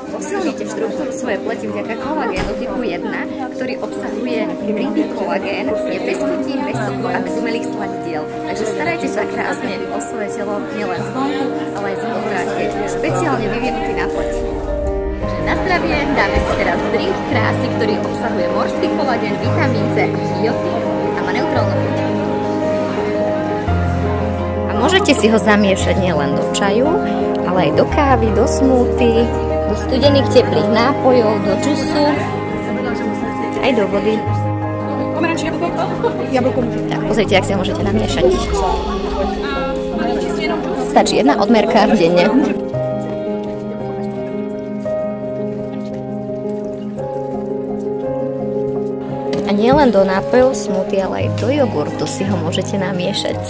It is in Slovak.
Posilnite štruktúru svojej pleti vďaka kolagénu typu 1, ktorý obsahuje rybý kolagén, je bez chutí, bez cukru a bez umelých sladidiel. Takže starajte sa krásne o svoje telo nielen zvonku, ale aj zvnútra, je špeciálne vyvinutý na pleť. Na zdravie dáme si teraz drink krásy, ktorý obsahuje morský kolagén, vitamín C, biotín a má neutrálnu chuť. A môžete si ho zamiešať nielen do čaju, ale aj do kávy, do smoothie, do studených teplých nápojov, do džusu, aj do vody. Tak, pozrite, ak si ho môžete namiešať. Stačí jedna odmerka denne. A nie len do nápojov smoothie, ale aj do jogurtu si ho môžete namiešať.